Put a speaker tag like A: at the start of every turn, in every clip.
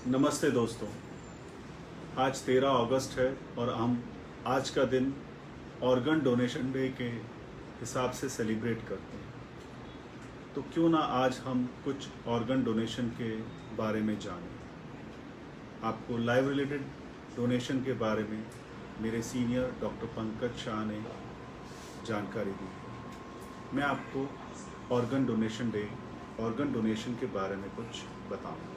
A: नमस्ते दोस्तों। आज 13 अगस्त है और हम आज का दिन ऑर्गन डोनेशन डे के हिसाब से सेलिब्रेट करते हैं। तो क्यों ना आज हम कुछ ऑर्गन डोनेशन के बारे में जानें। आपको लाइव रिलेटेड डोनेशन के बारे में मेरे सीनियर डॉक्टर पंकज शाह ने जानकारी दी है। मैं आपको organ donation day, organ donation के बारे में कुछ बताऊंगा।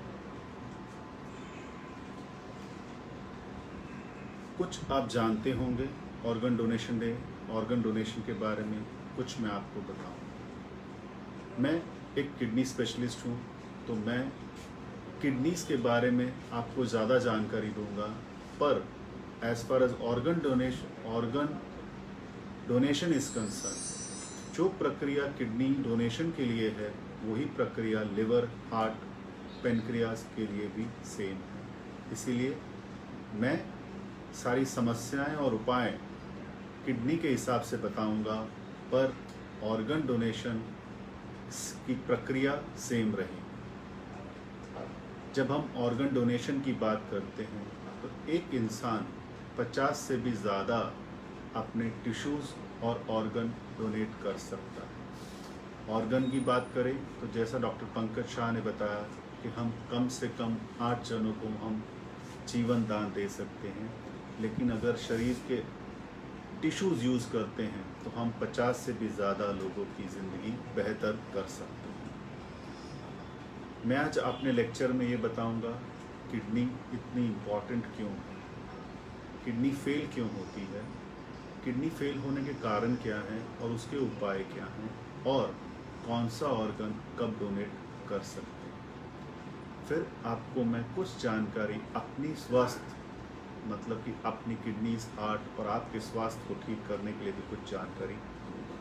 A: कुछ आप जानते होंगे organ donation day, organ donation के बारे में कुछ मैं आपको बताऊंगा। मैं एक किडनी स्पेशलिस्ट हूं, तो मैं किडनीज़ के बारे में आपको ज़्यादा जानकारी दूंगा, पर as far as organ donation is concern, जो प्रक्रिया किडनी डोनेशन के लिए है वही प्रक्रिया लिवर, हार्ट, पेनक्रियाज के लिए भी सेम है। इसीलिए मैं सारी समस्याएं और उपाय किडनी के हिसाब से बताऊंगा, पर ऑर्गन डोनेशन की प्रक्रिया सेम रहेगी। जब हम ऑर्गन डोनेशन की बात करते हैं तो एक इंसान 50 से भी ज़्यादा अपने टिश्यूज़ और ऑर्गन डोनेट कर सकता है। ऑर्गन की बात करें तो जैसा डॉक्टर पंकज शाह ने बताया कि हम कम से कम 8 जनों को हम जीवन दान दे सकते हैं, लेकिन अगर शरीर के टिश्यूज़ यूज़ करते हैं तो हम 50 से भी ज़्यादा लोगों की ज़िंदगी बेहतर कर सकते हैं। मैं आज अपने लेक्चर में ये बताऊंगा किडनी इतनी इम्पॉर्टेंट क्यों है, किडनी फेल क्यों होती है, किडनी फेल होने के कारण क्या हैं और उसके उपाय क्या हैं, और कौन सा ऑर्गन कब डोनेट कर सकते हैं। फिर आपको मैं कुछ जानकारी अपनी स्वास्थ्य, मतलब कि अपनी किडनीज, हार्ट और आपके स्वास्थ्य को ठीक करने के लिए भी कुछ जानकारी दूंगा।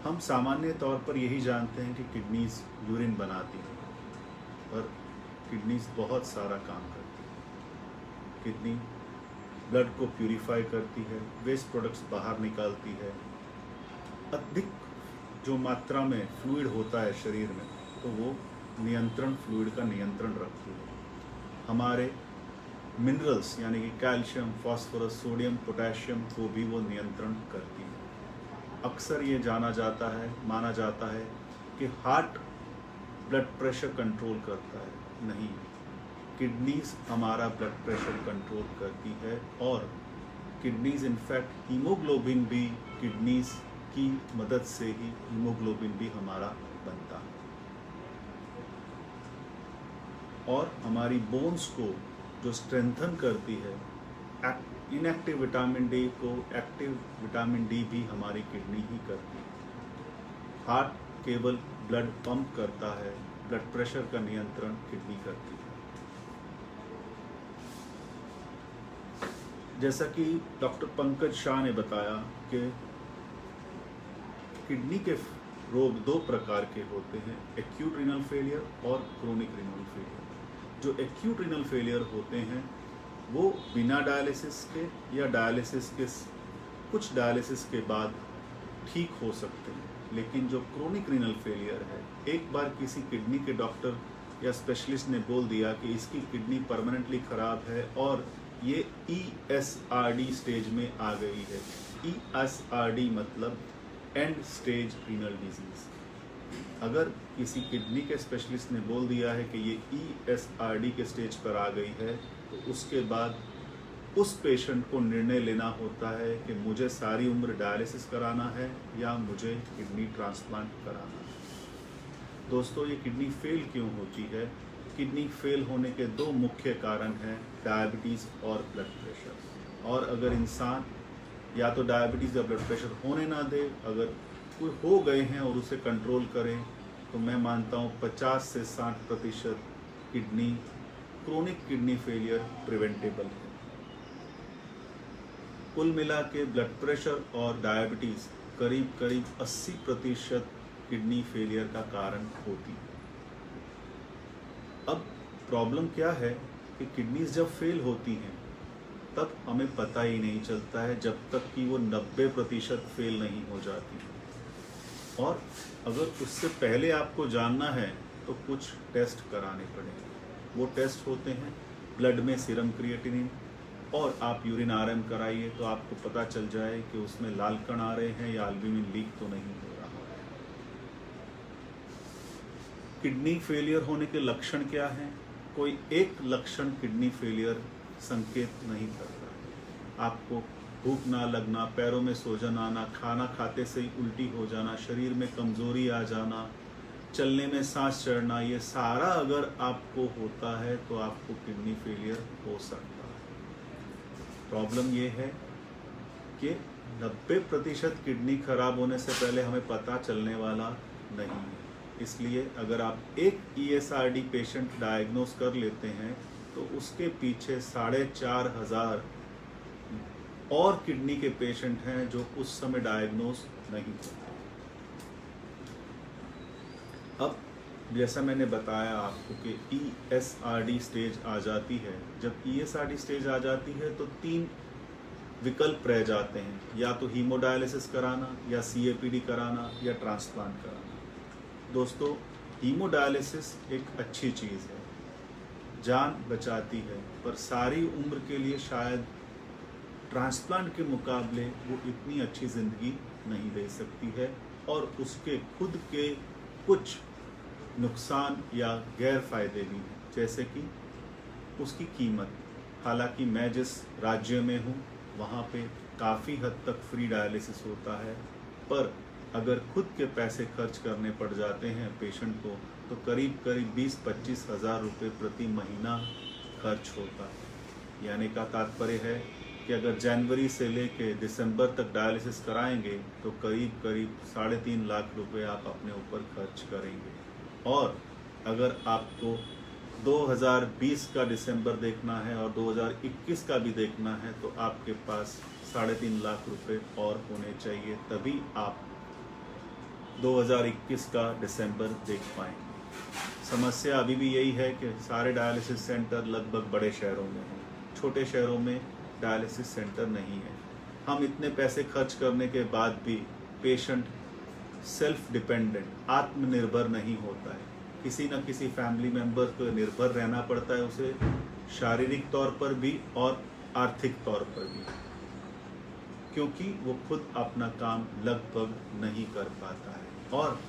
A: हम सामान्य तौर पर यही जानते हैं कि किडनीज यूरिन बनाती हैं, पर किडनीज बहुत सारा काम करती है। किडनी ब्लड को प्यूरिफाई करती है, वेस्ट प्रोडक्ट्स बाहर निकालती है। अधिक जो मात्रा में फ्लूइड होता है शरीर में, तो वो नियंत्रण, फ्लूइड का नियंत्रण रखती है। हमारे मिनरल्स यानी कि कैल्शियम, फास्फोरस, सोडियम, पोटेशियम को भी वो नियंत्रण करती है। अक्सर ये माना जाता है कि हार्ट ब्लड प्रेशर कंट्रोल करता है। नहीं, किडनीज हमारा ब्लड प्रेशर कंट्रोल करती है, और किडनीज इनफैक्ट हीमोग्लोबिन भी, किडनीज की मदद से ही हीमोग्लोबिन भी हमारा बनता है। और हमारी बोन्स को जो स्ट्रेंथन करती है, इनएक्टिव विटामिन डी को एक्टिव विटामिन डी भी हमारी किडनी ही करती है। हार्ट केवल ब्लड पंप करता है, ब्लड प्रेशर का नियंत्रण किडनी करती है। जैसा कि डॉक्टर पंकज शाह ने बताया कि किडनी के रोग 2 प्रकार के होते हैं, एक्यूट रीनल फेलियर और क्रोनिक रीनल फेलियर। जो एक्यूट रीनल फेलियर होते हैं वो बिना डायलिसिस के या कुछ डायलिसिस के बाद ठीक हो सकते हैं, लेकिन जो क्रोनिक रीनल फेलियर है, एक बार किसी किडनी के डॉक्टर या स्पेशलिस्ट ने बोल दिया कि इसकी किडनी परमानेंटली ख़राब है और ये ESRD स्टेज में आ गई है। ESRD मतलब एंड स्टेज रीनल डिजीज़। अगर किसी किडनी के स्पेशलिस्ट ने बोल दिया है कि ये ESRD के स्टेज पर आ गई है, तो उसके बाद उस पेशेंट को निर्णय लेना होता है कि मुझे सारी उम्र डायलिसिस कराना है या मुझे किडनी ट्रांसप्लांट कराना है। दोस्तों, ये किडनी फेल क्यों होती है? किडनी फेल होने के 2 मुख्य कारण हैं, डायबिटीज़ और ब्लड प्रेशर। और अगर इंसान या तो डायबिटीज़ या ब्लड प्रेशर होने ना दे, अगर कोई हो गए हैं और उसे कंट्रोल करें, तो मैं मानता हूँ 50 से 60% क्रोनिक किडनी फेलियर प्रिवेंटेबल है। कुल मिला के ब्लड प्रेशर और डायबिटीज़ करीब 80% किडनी फेलियर का कारण होती है। अब प्रॉब्लम क्या है कि किडनीज जब फेल होती हैं तब हमें पता ही नहीं चलता है, जब तक कि वो 90% फेल नहीं हो जाती। और अगर उससे पहले आपको जानना है तो कुछ टेस्ट कराने पड़ेंगे। वो टेस्ट होते हैं, ब्लड में सीरम क्रिएटिनिन, और आप यूरिन आरएम कराइए तो आपको पता चल जाए कि उसमें लाल कण आ रहे हैं या अल्बुमिन लीक तो नहीं हो रहा है। किडनी फेलियर होने के लक्षण क्या हैं? कोई एक लक्षण किडनी फेलियर संकेत नहीं करता है। आपको भूख ना लगना, पैरों में सूजन आना, खाना खाते से ही उल्टी हो जाना, शरीर में कमजोरी आ जाना, चलने में सांस चढ़ना, ये सारा अगर आपको होता है तो आपको किडनी फेलियर हो सकता है। प्रॉब्लम ये है कि 90% किडनी खराब होने से पहले हमें पता चलने वाला नहीं है। इसलिए अगर आप एक ESRD पेशेंट डायग्नोस कर लेते हैं तो उसके पीछे 4,500 और किडनी के पेशेंट हैं जो उस समय डायग्नोस नहीं होते। अब जैसा मैंने बताया आपको कि ESRD स्टेज आ जाती है। जब ESRD स्टेज आ जाती है तो 3 विकल्प रह जाते हैं, या तो हीमोडायलिसिस कराना, या CAPD कराना, या ट्रांसप्लांट कराना। दोस्तों, हीमोडायलिसिस एक अच्छी चीज़ है, जान बचाती है, पर सारी उम्र के लिए शायद ट्रांसप्लांट के मुकाबले वो इतनी अच्छी ज़िंदगी नहीं दे सकती है, और उसके खुद के कुछ नुकसान या गैर फायदे भी हैं, जैसे कि उसकी कीमत। हालांकि मैं जिस राज्य में हूँ वहाँ पे काफ़ी हद तक फ्री डायलिसिस होता है, पर अगर खुद के पैसे खर्च करने पड़ जाते हैं पेशेंट को तो करीब 20-25 हज़ार रुपये प्रति महीना खर्च होता है। यानी का तात्पर्य है कि अगर जनवरी से लेके दिसंबर तक डायलिसिस कराएंगे तो करीब 3.5 लाख रुपए आप अपने ऊपर खर्च करेंगे। और अगर आपको 2020 का दिसंबर देखना है और 2021 का भी देखना है तो आपके पास 3.5 लाख रुपए और होने चाहिए, तभी आप 2021 का दिसंबर देख पाएंगे। समस्या अभी भी यही है कि सारे डायलिसिस सेंटर लगभग बड़े शहरों में हैं, छोटे शहरों में डायलिसिस सेंटर नहीं है। हम इतने पैसे खर्च करने के बाद भी पेशेंट सेल्फ डिपेंडेंट, आत्मनिर्भर नहीं होता है। किसी न किसी फैमिली मेंबर पर निर्भर रहना पड़ता है उसे, शारीरिक तौर पर भी और आर्थिक तौर पर भी, क्योंकि वो खुद अपना काम लगभग नहीं कर पाता है। और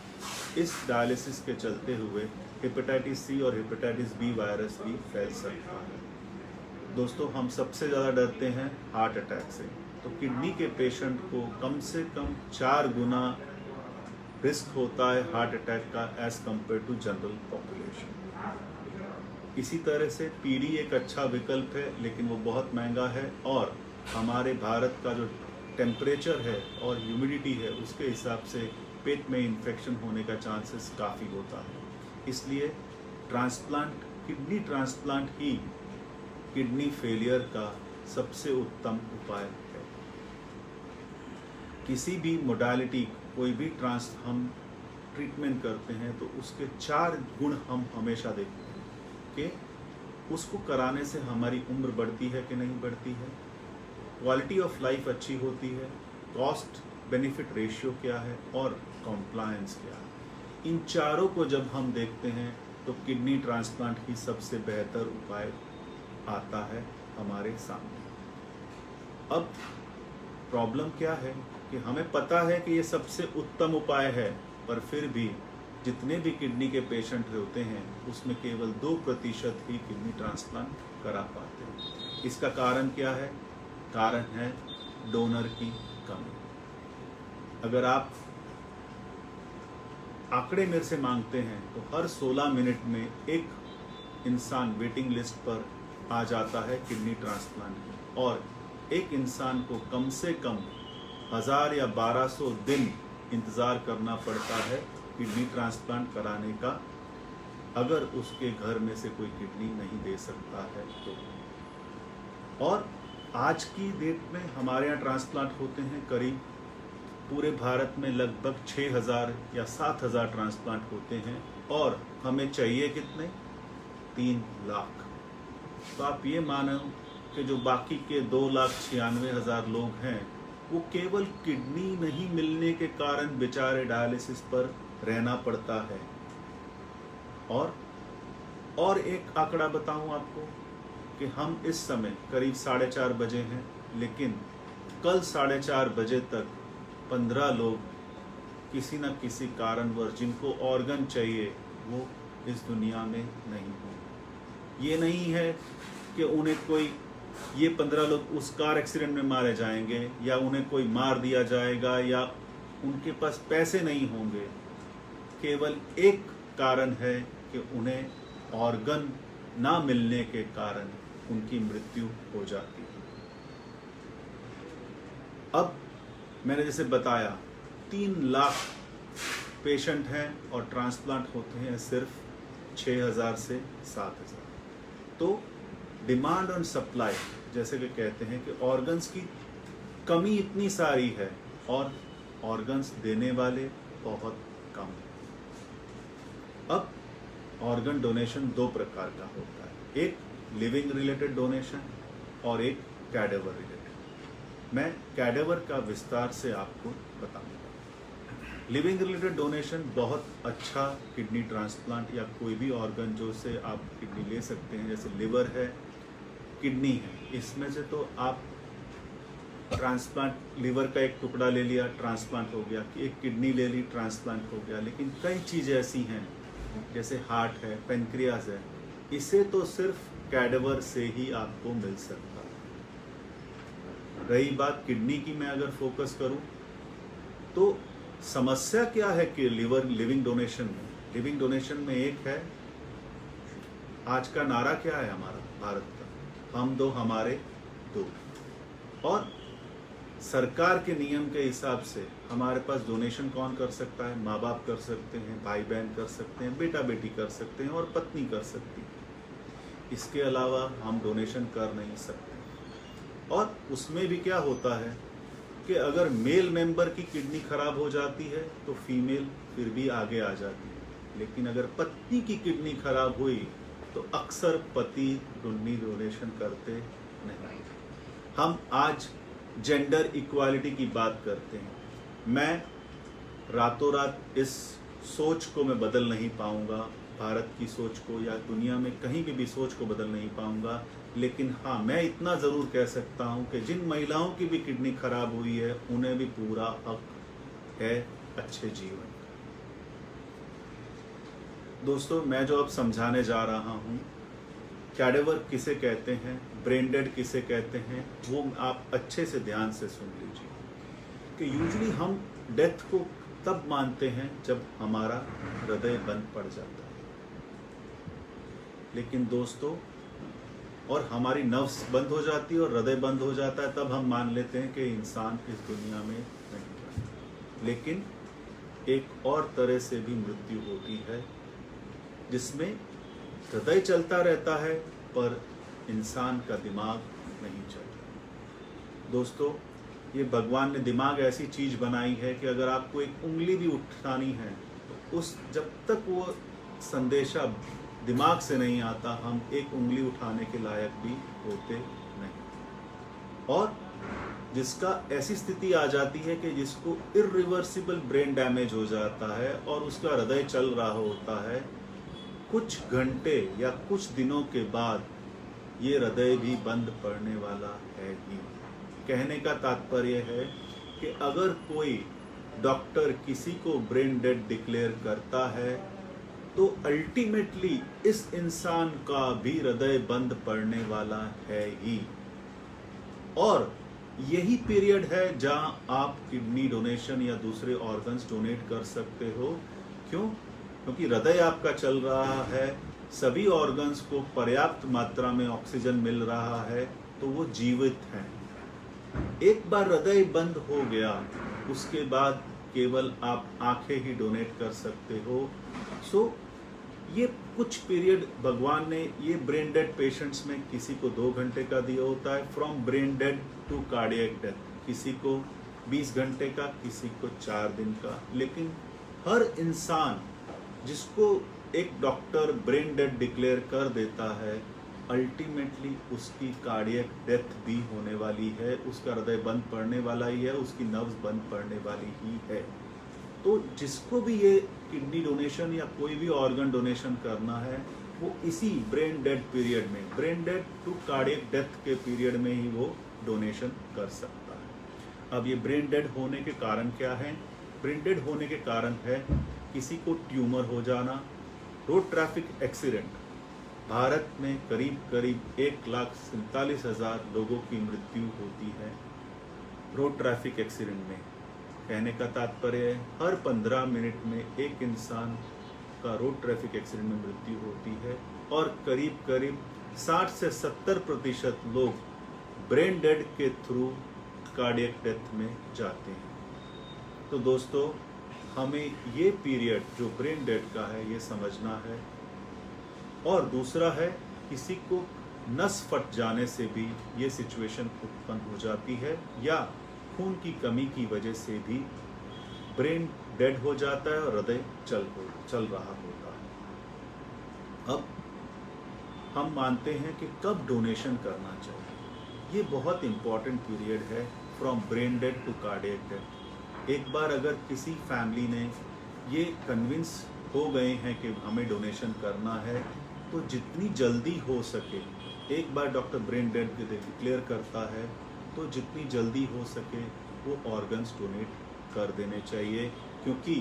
A: इस डायलिसिस के चलते हुए हेपेटाइटिस C और हेपेटाइटिस B वायरस भी फैल सकता है। दोस्तों, हम सबसे ज़्यादा डरते हैं हार्ट अटैक से, तो किडनी के पेशेंट को कम से कम 4 गुना रिस्क होता है हार्ट अटैक का as compare to general population. इसी तरह से PD एक अच्छा विकल्प है, लेकिन वो बहुत महंगा है, और हमारे भारत का जो टेम्परेचर है और ह्यूमिडिटी है उसके हिसाब से पेट में इन्फेक्शन होने का चांसेस काफ़ी होता है। इसलिए ट्रांसप्लांट, किडनी ट्रांसप्लांट ही किडनी फेलियर का सबसे उत्तम उपाय है। किसी भी मोडालिटी, कोई भी हम ट्रीटमेंट करते हैं तो उसके 4 गुण हम हमेशा देखते हैं कि उसको कराने से हमारी उम्र बढ़ती है कि नहीं बढ़ती है, क्वालिटी ऑफ लाइफ अच्छी होती है, कॉस्ट बेनिफिट रेशियो क्या है, और कॉम्प्लायंस क्या है। इन चारों को जब हम देखते हैं तो किडनी ट्रांसप्लांट ही सबसे बेहतर उपाय आता है हमारे सामने। अब प्रॉब्लम क्या है कि हमें पता है कि ये सबसे उत्तम उपाय है, पर फिर भी जितने भी किडनी के पेशेंट होते हैं उसमें केवल 2% ही किडनी ट्रांसप्लांट करा पाते हैं। इसका कारण क्या है? कारण है डोनर की कमी। अगर आप आंकड़े मेरे से मांगते हैं तो हर 16 मिनट में एक इंसान वेटिंग लिस्ट पर आ जाता है किडनी ट्रांसप्लांट में, और एक इंसान को कम से कम 1000 या 1200 दिन इंतज़ार करना पड़ता है किडनी ट्रांसप्लांट कराने का, अगर उसके घर में से कोई किडनी नहीं दे सकता है तो। और आज की डेट में हमारे यहाँ ट्रांसप्लांट होते हैं करीब पूरे भारत में लगभग 6000 या 7000 ट्रांसप्लांट होते हैं, और हमें चाहिए कितने? 3 लाख। तो आप ये मानो कि जो बाकी के 2,96,000 लोग हैं वो केवल किडनी नहीं मिलने के कारण बेचारे डायलिसिस पर रहना पड़ता है, और और एक आंकड़ा बताऊं आपको कि हम इस समय करीब 4:30 बजे हैं, लेकिन कल 4:30 बजे तक 15 लोग किसी न किसी कारणवश जिनको ऑर्गन चाहिए वो इस दुनिया में नहीं होंगे। ये नहीं है कि उन्हें कोई, ये 15 लोग उस कार एक्सीडेंट में मारे जाएंगे या उन्हें कोई मार दिया जाएगा या उनके पास पैसे नहीं होंगे। केवल एक कारण है कि उन्हें ऑर्गन ना मिलने के कारण उनकी मृत्यु हो जाती है। अब मैंने जैसे बताया 3 लाख पेशेंट हैं और ट्रांसप्लांट होते हैं सिर्फ 6,000 से 7,000। तो डिमांड और सप्लाई, जैसे कि कहते हैं कि ऑर्गन्स की कमी इतनी सारी है और ऑर्गन्स देने वाले बहुत कम हैं। अब ऑर्गन डोनेशन 2 प्रकार का होता है, एक लिविंग रिलेटेड डोनेशन और एक कैडेवर रिलेटेड। मैं कैडेवर का विस्तार से आपको बताऊंगा। लिविंग रिलेटेड डोनेशन बहुत अच्छा किडनी ट्रांसप्लांट या कोई भी ऑर्गन जो से आप किडनी ले सकते हैं, जैसे लिवर है, किडनी है, इसमें से तो आप ट्रांसप्लांट लिवर का एक टुकड़ा ले लिया, ट्रांसप्लांट हो गया, कि एक किडनी ले ली, ट्रांसप्लांट हो गया। लेकिन कई चीज़ें ऐसी हैं जैसे हार्ट है, पेनक्रियाज है, इसे तो सिर्फ कैडेवर से ही आपको मिल सकता है। रही बात किडनी की, मैं अगर फोकस करूं तो समस्या क्या है कि लिविंग डोनेशन में, लिविंग डोनेशन में एक है, आज का नारा क्या है हमारा भारत का, हम दो हमारे दो। और सरकार के नियम के हिसाब से हमारे पास डोनेशन कौन कर सकता है? माँ बाप कर सकते हैं, भाई बहन कर सकते हैं, बेटा बेटी कर सकते हैं और पत्नी कर सकती है। इसके अलावा हम डोनेशन कर नहीं सकते। और उसमें भी क्या होता है कि अगर मेल मेंबर की किडनी खराब हो जाती है तो फीमेल फिर भी आगे आ जाती है, लेकिन अगर पत्नी की किडनी खराब हुई तो अक्सर पति किडनी डोनेशन करते नहीं। हम आज जेंडर इक्वालिटी की बात करते हैं। मैं रातों रात इस सोच को मैं बदल नहीं पाऊंगा, भारत की सोच को या दुनिया में कहीं भी सोच को बदल नहीं पाऊंगा, लेकिन हाँ, मैं इतना ज़रूर कह सकता हूं कि जिन महिलाओं की भी किडनी खराब हुई है उन्हें भी पूरा हक है अच्छे जीवन का। दोस्तों, मैं जो अब समझाने जा रहा हूं, कैडेवर किसे कहते हैं, ब्रेन डेड किसे कहते हैं, वो आप अच्छे से ध्यान से सुन लीजिए कि यूजुअली हम डेथ को तब मानते हैं जब हमारा हृदय बंद पड़ जाता है। लेकिन दोस्तों, और हमारी नर्व्स बंद हो जाती है और हृदय बंद हो जाता है, तब हम मान लेते हैं कि इंसान इस दुनिया में नहीं है। लेकिन एक और तरह से भी मृत्यु होती है जिसमें हृदय चलता रहता है पर इंसान का दिमाग नहीं चलता। दोस्तों, ये भगवान ने दिमाग ऐसी चीज़ बनाई है कि अगर आपको एक उंगली भी उठानी है तो उस जब तक वो संदेशा दिमाग से नहीं आता, हम एक उंगली उठाने के लायक भी होते नहीं। और जिसका ऐसी स्थिति आ जाती है कि जिसको इरिवर्सिबल ब्रेन डैमेज हो जाता है और उसका हृदय चल रहा होता है, कुछ घंटे या कुछ दिनों के बाद ये हृदय भी बंद पड़ने वाला है ही। कहने का तात्पर्य है कि अगर कोई डॉक्टर किसी को ब्रेन डेड डिक्लेयर करता है तो अल्टीमेटली इस इंसान का भी हृदय बंद पड़ने वाला है ही। और यही पीरियड है जहां आप किडनी डोनेशन या दूसरे ऑर्गन्स डोनेट कर सकते हो। क्यों? क्योंकि हृदय आपका चल रहा है, सभी ऑर्गन्स को पर्याप्त मात्रा में ऑक्सीजन मिल रहा है, तो वो जीवित हैं। एक बार हृदय बंद हो गया, उसके बाद केवल आप आंखें ही डोनेट कर सकते हो। सो ये कुछ पीरियड भगवान ने ये ब्रेन डेड पेशेंट्स में किसी को 2 घंटे का दिया होता है, from brain dead to cardiac death, किसी को 20 घंटे का, किसी को 4 दिन का। लेकिन हर इंसान जिसको एक डॉक्टर ब्रेन डेड डिक्लेयर कर देता है, अल्टीमेटली उसकी कार्डियक डेथ भी होने वाली है, उसका हृदय बंद पड़ने वाला ही है, उसकी नर्व्स बंद पड़ने वाली ही है। तो जिसको भी ये किडनी डोनेशन या कोई भी ऑर्गन डोनेशन करना है, वो इसी ब्रेन डेड पीरियड में, brain dead to cardiac death के पीरियड में ही वो डोनेशन कर सकता है। अब ये ब्रेन डेड होने के कारण क्या है? ब्रेन डेड होने के कारण है किसी को ट्यूमर हो जाना, रोड ट्रैफिक एक्सीडेंट। भारत में करीब करीब 1,47,000 लोगों की मृत्यु होती है रोड ट्रैफिक एक्सीडेंट में। कहने का तात्पर्य है हर 15 मिनट में एक इंसान का रोड ट्रैफिक एक्सीडेंट में मृत्यु होती है और करीब करीब 60 से 70% लोग ब्रेन डेड के थ्रू कार्डियक डेथ में जाते हैं। तो दोस्तों, हमें ये पीरियड जो ब्रेन डेड का है ये समझना है। और दूसरा है, किसी को नस फट जाने से भी ये सिचुएशन उत्पन्न हो जाती है या खून की कमी की वजह से भी ब्रेन डेड हो जाता है और हृदय चल रहा होता है। अब हम मानते हैं कि कब डोनेशन करना चाहिए। ये बहुत इंपॉर्टेंट पीरियड है from brain dead to cardiac death. एक बार अगर किसी फैमिली ने ये कन्विंस हो गए हैं कि हमें डोनेशन करना है, तो जितनी जल्दी हो सके, एक बार डॉक्टर ब्रेन डेड डिक्लेयर करता है तो जितनी जल्दी हो सके वो ऑर्गन्स डोनेट कर देने चाहिए। क्योंकि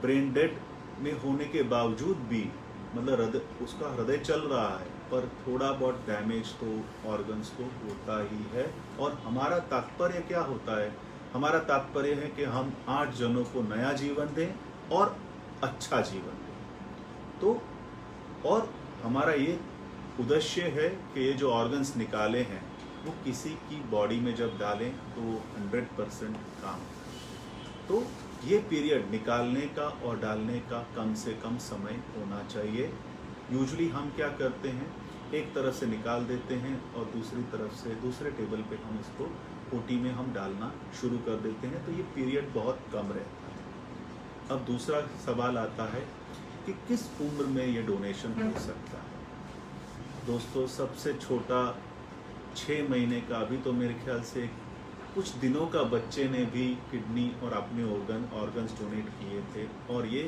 A: ब्रेन डेड में होने के बावजूद भी मतलब उसका हृदय चल रहा है, पर थोड़ा बहुत डैमेज तो ऑर्गन्स को होता ही है। और हमारा तात्पर्य क्या होता है? हमारा तात्पर्य है कि हम 8 जनों को नया जीवन दें और अच्छा जीवन दें। तो और हमारा ये उद्देश्य है कि ये जो ऑर्गन्स निकाले हैं वो किसी की बॉडी में जब डालें तो 100% काम करें। तो ये पीरियड निकालने का और डालने का कम से कम समय होना चाहिए। यूजुअली हम क्या करते हैं, एक तरफ से निकाल देते हैं और दूसरी तरफ से दूसरे टेबल पे हम इसको ओटी में हम डालना शुरू कर देते हैं। तो ये पीरियड बहुत कम रहता है। अब दूसरा सवाल आता है कि किस उम्र में ये डोनेशन हो सकता है। दोस्तों, सबसे छोटा 6 महीने का, अभी तो मेरे ख्याल से कुछ दिनों का बच्चे ने भी किडनी और अपने ऑर्गन्स डोनेट किए थे और ये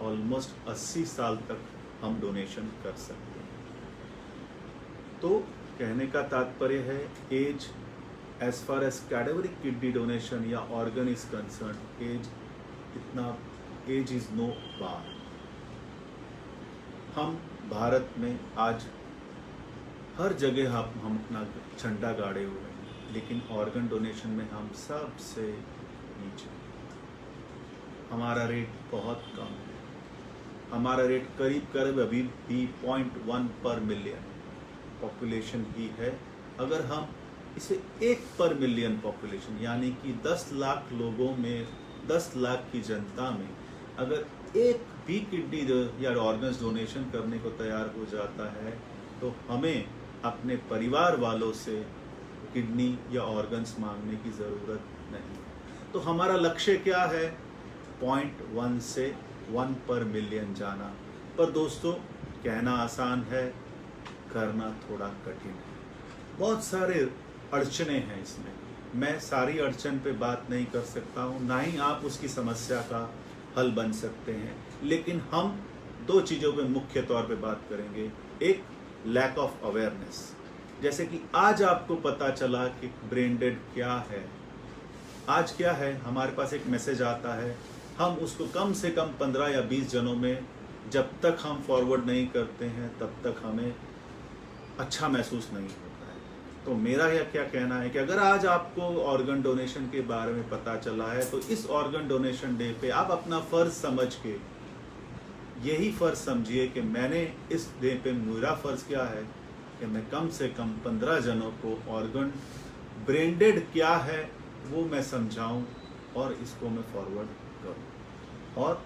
A: ऑलमोस्ट 80 साल तक हम डोनेशन कर सकते हैं। तो कहने का तात्पर्य है, as as far as cadaveric kidney donation या organ is concern, as is no bar. हम भारत में आज हर जगह हम अपना झंडा गाड़े हुए हैं, लेकिन ऑर्गन डोनेशन में हम सबसे नीचे। हमारा रेट बहुत कम है। हमारा रेट करीब अभी भी 0.1 पर मिलियन पॉपुलेशन ही है। अगर हम इसे 1 पर मिलियन पॉपुलेशन यानी कि 10 लाख लोगों में, 10 लाख की जनता में अगर एक भी किडनी या ऑर्गन्स डोनेशन करने को तैयार हो जाता है, तो हमें अपने परिवार वालों से किडनी या ऑर्गन्स मांगने की ज़रूरत नहीं। तो हमारा लक्ष्य क्या है? 0.1 से 1 पर मिलियन जाना। पर दोस्तों, कहना आसान है, करना थोड़ा कठिन है। बहुत सारे अड़चने हैं इसमें। मैं सारी अड़चन पे बात नहीं कर सकता हूँ, ना ही आप उसकी समस्या का हल बन सकते हैं। लेकिन हम 2 चीज़ों पे मुख्य तौर पे बात करेंगे। एक, लैक ऑफ अवेयरनेस। जैसे कि आज आपको पता चला कि ब्रेन डेड क्या है। आज क्या है, हमारे पास एक मैसेज आता है, हम उसको कम से कम 15 या 20 जनों में जब तक हम फॉरवर्ड नहीं करते हैं तब तक हमें अच्छा महसूस नहीं होता है। तो मेरा यह क्या कहना है कि अगर आज आपको ऑर्गन डोनेशन के बारे में पता चला है, तो इस ऑर्गन डोनेशन डे पे आप अपना फ़र्ज़ समझ के, यही फ़र्ज़ समझिए कि मैंने इस डे पे मेरा फ़र्ज़ क्या है कि मैं कम से कम 15 जनों को ऑर्गन ब्रेन डेड क्या है वो मैं समझाऊं और इसको मैं फॉरवर्ड करूं। और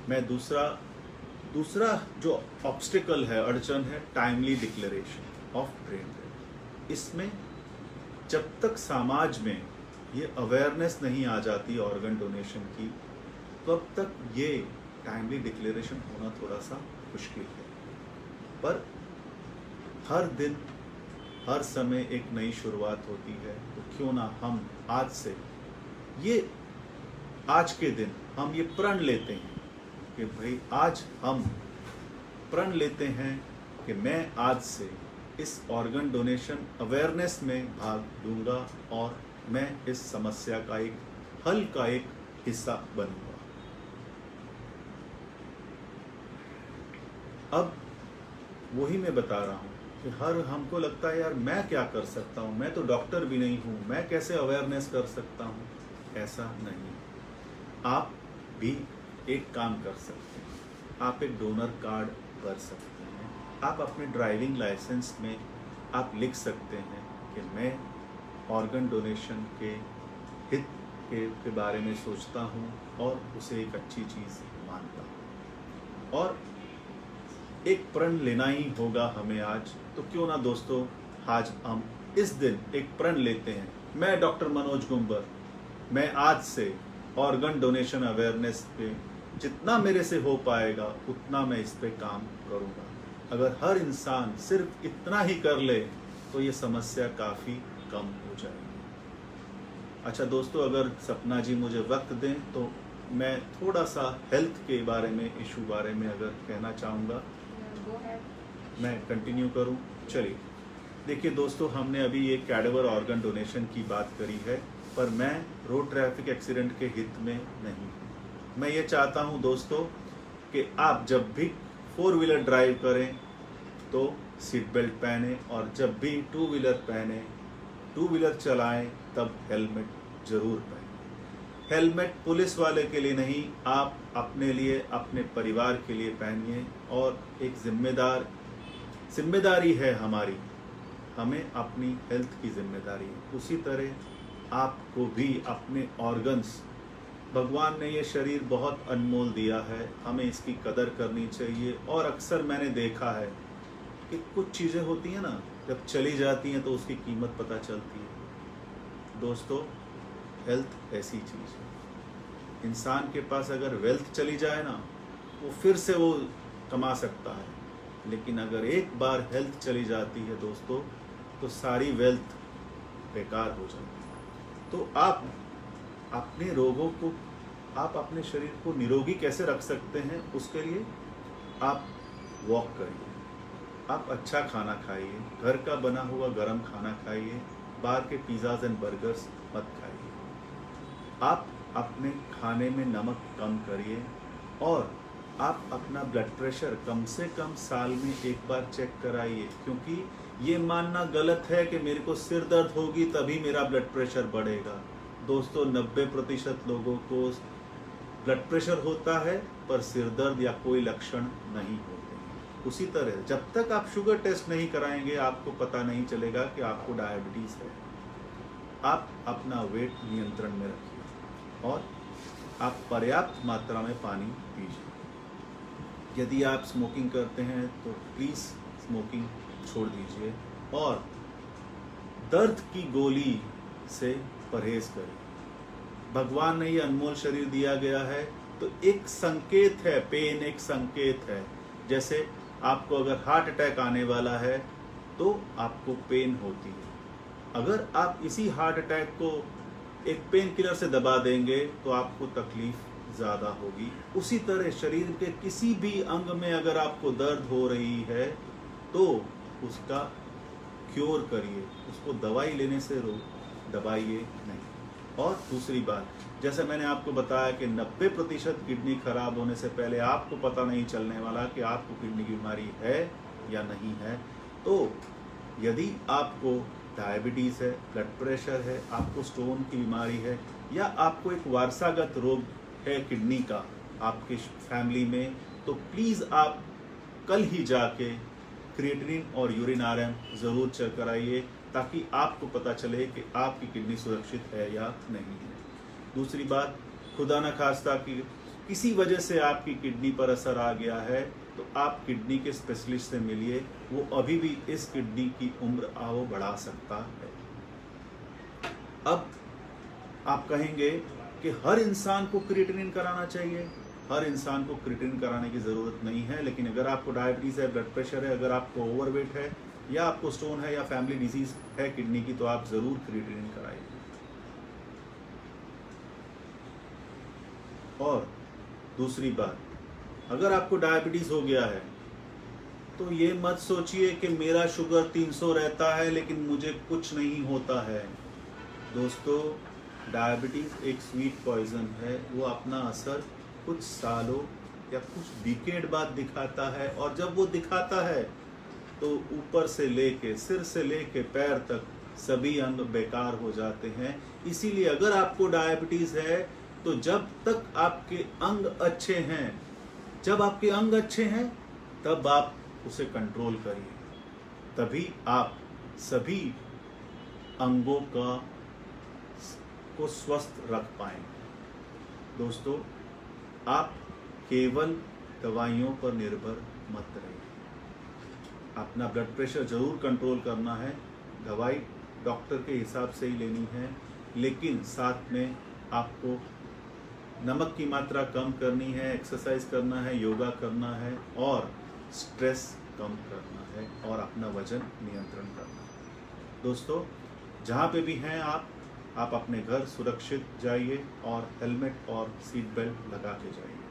A: मैं दूसरा जो ऑब्स्टिकल है, अड़चन है, timely declaration of brain dead. इसमें जब तक समाज में ये अवेयरनेस नहीं आ जाती ऑर्गन डोनेशन की, तब तक ये टाइमली डिक्लेरेशन होना थोड़ा सा मुश्किल है। पर हर दिन हर समय एक नई शुरुआत होती है, तो क्यों ना हम आज से आज के दिन हम ये प्रण लेते हैं कि भाई आज हम प्रण लेते हैं कि मैं आज से इस ऑर्गन डोनेशन अवेयरनेस में भाग लूँगा और मैं इस समस्या का एक हल का एक हिस्सा बनूंगा। अब वही मैं बता रहा हूँ कि हमको लगता है यार मैं क्या कर सकता हूँ, मैं तो डॉक्टर भी नहीं हूँ, मैं कैसे अवेयरनेस कर सकता हूँ। ऐसा नहीं, आप भी एक काम कर सकते हैं, आप एक डोनर कार्ड कर सकते हैं। आप अपने ड्राइविंग लाइसेंस में आप लिख सकते हैं कि मैं ऑर्गन डोनेशन के हित के बारे में सोचता हूँ और उसे एक अच्छी चीज़ मानता हूँ। और एक प्रण लेना ही होगा हमें आज, तो क्यों ना दोस्तों आज हम इस दिन एक प्रण लेते हैं। मैं डॉक्टर मनोज गुंबर, मैं आज से ऑर्गन डोनेशन अवेयरनेस पे जितना मेरे से हो पाएगा उतना मैं इस पे काम करूँगा। अगर हर इंसान सिर्फ इतना ही कर ले तो ये समस्या काफ़ी कम हो जाएगी। अच्छा दोस्तों, अगर सपना जी मुझे वक्त दें तो मैं थोड़ा सा हेल्थ के बारे में, इशू बारे में अगर कहना चाहूँगा। मैं कंटिन्यू करूँ? चलिए, देखिए दोस्तों, हमने अभी ये कैडेवर ऑर्गन डोनेशन की बात करी है, पर मैं रोड ट्रैफिक एक्सीडेंट के हित में नहीं। मैं ये चाहता हूँ दोस्तों कि आप जब भी 4 व्हीलर ड्राइव करें तो सीट बेल्ट पहने, और जब भी 2 व्हीलर पहने, 2 व्हीलर चलाएं तब हेलमेट जरूर पहने। हेलमेट पुलिस वाले के लिए नहीं, आप अपने लिए, अपने परिवार के लिए पहनिए। और एक जिम्मेदारी है हमारी, हमें अपनी हेल्थ की जिम्मेदारी है। उसी तरह आपको भी अपने ऑर्गन्स, भगवान ने ये शरीर बहुत अनमोल दिया है, हमें इसकी कदर करनी चाहिए। और अक्सर मैंने देखा है कि कुछ चीज़ें होती हैं ना, जब चली जाती हैं तो उसकी कीमत पता चलती है। दोस्तों, हेल्थ ऐसी चीज़ है, इंसान के पास अगर वेल्थ चली जाए ना, वो फिर से वो कमा सकता है, लेकिन अगर एक बार हेल्थ चली जाती है दोस्तों तो सारी वेल्थ बेकार हो जाती है। तो आप अपने रोगों को, आप अपने शरीर को निरोगी कैसे रख सकते हैं, उसके लिए आप वॉक करिए, आप अच्छा खाना खाइए, घर का बना हुआ गरम खाना खाइए, बाहर के पिज़्ज़ाज़ एंड बर्गर्स मत खाइए। आप अपने खाने में नमक कम करिए, और आप अपना ब्लड प्रेशर कम से कम साल में एक बार चेक कराइए। क्योंकि ये मानना गलत है कि मेरे को सिर दर्द होगी तभी मेरा ब्लड प्रेशर बढ़ेगा। दोस्तों, 90% लोगों को ब्लड प्रेशर होता है पर सिर दर्द या कोई लक्षण नहीं होते। उसी तरह जब तक आप शुगर टेस्ट नहीं कराएंगे आपको पता नहीं चलेगा कि आपको डायबिटीज़ है। आप अपना वेट नियंत्रण में रखिए और आप पर्याप्त मात्रा में पानी पीजिए। यदि आप स्मोकिंग करते हैं तो प्लीज़ स्मोकिंग छोड़ दीजिए, और दर्द की गोली से परहेज करें। भगवान ने ये अनमोल शरीर दिया गया है तो एक संकेत है, पेन एक संकेत है। जैसे आपको अगर हार्ट अटैक आने वाला है तो आपको पेन होती है। अगर आप इसी हार्ट अटैक को एक पेन किलर से दबा देंगे तो आपको तकलीफ ज़्यादा होगी। उसी तरह शरीर के किसी भी अंग में अगर आपको दर्द हो रही है तो उसका क्योर करिए, उसको दवाई लेने से दबाइए नहीं। और दूसरी बात, जैसे मैंने आपको बताया कि 90% किडनी खराब होने से पहले आपको पता नहीं चलने वाला कि आपको किडनी की बीमारी है या नहीं है। तो यदि आपको डायबिटीज़ है, ब्लड प्रेशर है, आपको स्टोन की बीमारी है, या आपको एक वारसागत रोग है किडनी का आपके फैमिली में, तो प्लीज़ आप कल ही जाके क्रिएटिनिन और यूरिन आरएम ज़रूर चेक कराइए, ताकि आपको पता चले कि आपकी किडनी सुरक्षित है या नहीं है। दूसरी बात, खुदा न खास्ता कि किसी वजह से आपकी किडनी पर असर आ गया है तो आप किडनी के स्पेशलिस्ट से मिलिए, वो अभी भी इस किडनी की उम्र आओ बढ़ा सकता है। अब आप कहेंगे कि हर इंसान को क्रिएटिनिन कराना चाहिए। हर इंसान को क्रिएटिनिन कराने की ज़रूरत नहीं है, लेकिन अगर आपको डायबिटीज़ है, ब्लड प्रेशर है, अगर आपको ओवरवेट है, या आपको स्टोन है या फैमिली डिजीज़ है किडनी की, तो आप ज़रूर क्रिएटिनिन कराइए। और दूसरी बात, अगर आपको डायबिटीज़ हो गया है तो ये मत सोचिए कि मेरा शुगर 300 रहता है लेकिन मुझे कुछ नहीं होता है। दोस्तों, डायबिटीज़ एक स्वीट पॉइजन है, वो अपना असर कुछ सालों या कुछ डिकेड बाद दिखाता है, और जब वो दिखाता है तो ऊपर से लेके सिर से लेके पैर तक सभी अंग बेकार हो जाते हैं। इसीलिए अगर आपको डायबिटीज़ है तो जब तक आपके अंग अच्छे हैं, जब आपके अंग अच्छे हैं तब आप उसे कंट्रोल करिए, तभी आप सभी अंगों को स्वस्थ रख पाएंगे। दोस्तों, आप केवल दवाइयों पर निर्भर मत रहिए। अपना ब्लड प्रेशर जरूर कंट्रोल करना है, दवाई डॉक्टर के हिसाब से ही लेनी है, लेकिन साथ में आपको नमक की मात्रा कम करनी है, एक्सरसाइज करना है, योगा करना है और स्ट्रेस कम करना है और अपना वजन नियंत्रण करना है। दोस्तों, जहाँ पे भी हैं आप अपने घर सुरक्षित जाइए और हेलमेट और सीट बेल्ट लगा के जाइए।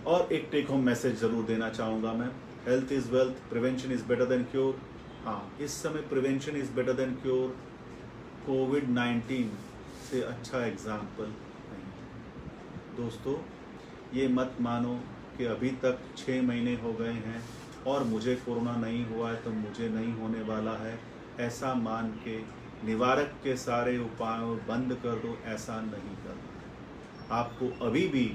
A: और एक टेक होम मैसेज ज़रूर देना चाहूँगा मैं, health is wealth, prevention is better than cure. हाँ, इस समय prevention is better than cure कोविड-19 से अच्छा एग्जाम्पल नहीं। दोस्तों, ये मत मानो कि अभी तक 6 महीने हो गए हैं और मुझे कोरोना नहीं हुआ है तो मुझे नहीं होने वाला है, ऐसा मान के निवारक के सारे उपायों बंद कर दो। ऐसा नहीं करना। आपको अभी भी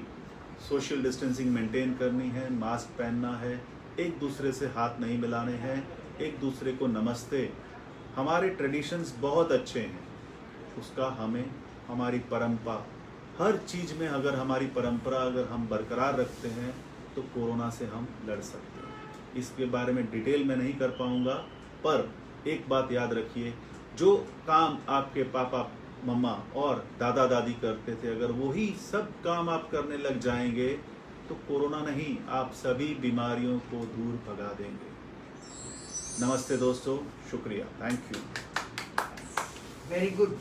A: सोशल डिस्टेंसिंग मेंटेन करनी है, मास्क पहनना है, एक दूसरे से हाथ नहीं मिलाने हैं, एक दूसरे को नमस्ते। हमारे ट्रेडिशंस बहुत अच्छे हैं, उसका हमें हमारी परंपरा, हर चीज़ में अगर हमारी परंपरा अगर हम बरकरार रखते हैं तो कोरोना से हम लड़ सकते हैं। इसके बारे में डिटेल में नहीं कर पाऊँगा, पर एक बात याद रखिए, जो काम आपके पापा मम्मा और दादा दादी करते थे, अगर वही सब काम आप करने लग जाएंगे तो कोरोना नहीं, आप सभी बीमारियों को दूर भगा देंगे। नमस्ते दोस्तों, शुक्रिया, थैंक यू।
B: Very good.